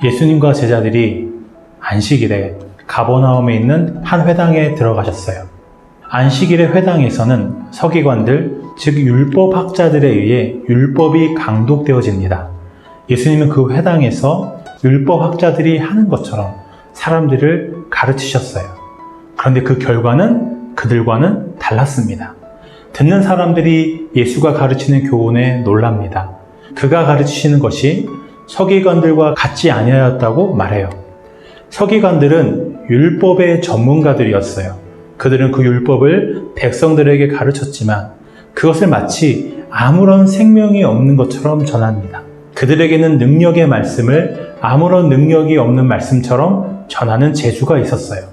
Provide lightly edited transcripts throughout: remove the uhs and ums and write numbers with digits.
예수님과 제자들이 안식일에 가버나움에 있는 한 회당에 들어가셨어요. 안식일의 회당에서는 서기관들, 즉 율법학자들에 의해 율법이 강독되어집니다. 예수님은 그 회당에서 율법학자들이 하는 것처럼 사람들을 가르치셨어요. 그런데 그 결과는 그들과는 달랐습니다. 듣는 사람들이 예수가 가르치는 교훈에 놀랍니다. 그가 가르치시는 것이 서기관들과 같지 아니하였다고 말해요. 서기관들은 율법의 전문가들이었어요. 그들은 그 율법을 백성들에게 가르쳤지만 그것을 마치 아무런 생명이 없는 것처럼 전합니다. 그들에게는 능력의 말씀을 아무런 능력이 없는 말씀처럼 전하는 재주가 있었어요.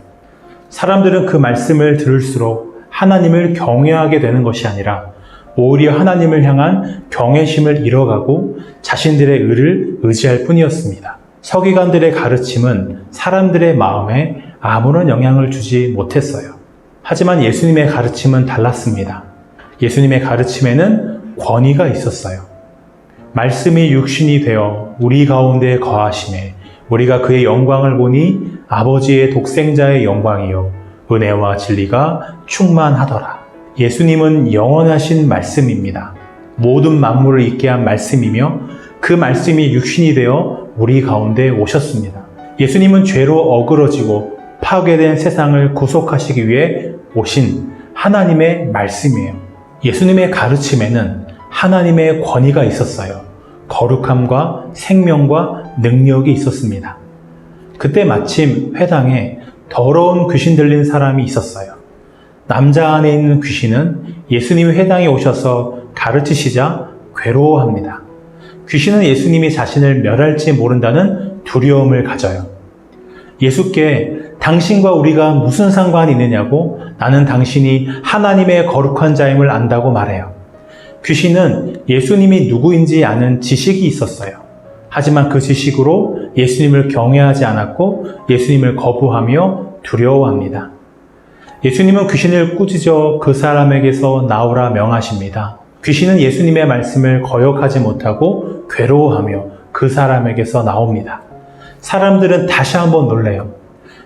사람들은 그 말씀을 들을수록 하나님을 경외하게 되는 것이 아니라 오히려 하나님을 향한 경외심을 잃어가고 자신들의 의를 의지할 뿐이었습니다. 서기관들의 가르침은 사람들의 마음에 아무런 영향을 주지 못했어요. 하지만 예수님의 가르침은 달랐습니다. 예수님의 가르침에는 권위가 있었어요. 말씀이 육신이 되어 우리 가운데 거하심에 우리가 그의 영광을 보니 아버지의 독생자의 영광이요 은혜와 진리가 충만하더라. 예수님은 영원하신 말씀입니다. 모든 만물을 있게 한 말씀이며 그 말씀이 육신이 되어 우리 가운데 오셨습니다. 예수님은 죄로 어그러지고 파괴된 세상을 구속하시기 위해 오신 하나님의 말씀이에요. 예수님의 가르침에는 하나님의 권위가 있었어요. 거룩함과 생명과 능력이 있었습니다. 그때 마침 회당에 더러운 귀신 들린 사람이 있었어요. 남자 안에 있는 귀신은 예수님이 회당에 오셔서 가르치시자 괴로워합니다. 귀신은 예수님이 자신을 멸할지 모른다는 두려움을 가져요. 예수께 당신과 우리가 무슨 상관이 있느냐고 나는 당신이 하나님의 거룩한 자임을 안다고 말해요. 귀신은 예수님이 누구인지 아는 지식이 있었어요. 하지만 그 지식으로 예수님을 경외하지 않았고 예수님을 거부하며 두려워합니다. 예수님은 귀신을 꾸짖어 그 사람에게서 나오라 명하십니다. 귀신은 예수님의 말씀을 거역하지 못하고 괴로워하며 그 사람에게서 나옵니다. 사람들은 다시 한번 놀래요.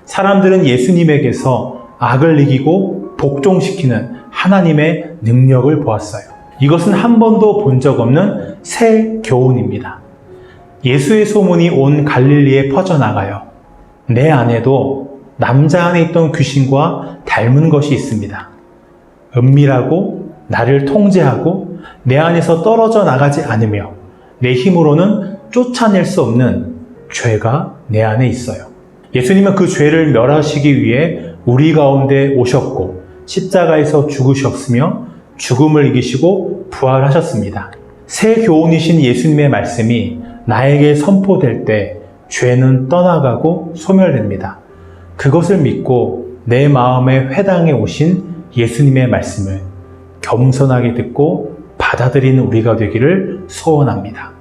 사람들은 예수님에게서 악을 이기고 복종시키는 하나님의 능력을 보았어요. 이것은 한 번도 본 적 없는 새 교훈입니다. 예수의 소문이 온 갈릴리에 퍼져나가요. 내 안에도 남자 안에 있던 귀신과 닮은 것이 있습니다. 은밀하고 나를 통제하고 내 안에서 떨어져 나가지 않으며 내 힘으로는 쫓아낼 수 없는 죄가 내 안에 있어요. 예수님은 그 죄를 멸하시기 위해 우리 가운데 오셨고 십자가에서 죽으셨으며 죽음을 이기시고 부활하셨습니다. 새 교훈이신 예수님의 말씀이 나에게 선포될 때 죄는 떠나가고 소멸됩니다. 그것을 믿고 내 마음의 회당에 오신 예수님의 말씀을 겸손하게 듣고 받아들이는 우리가 되기를 소원합니다.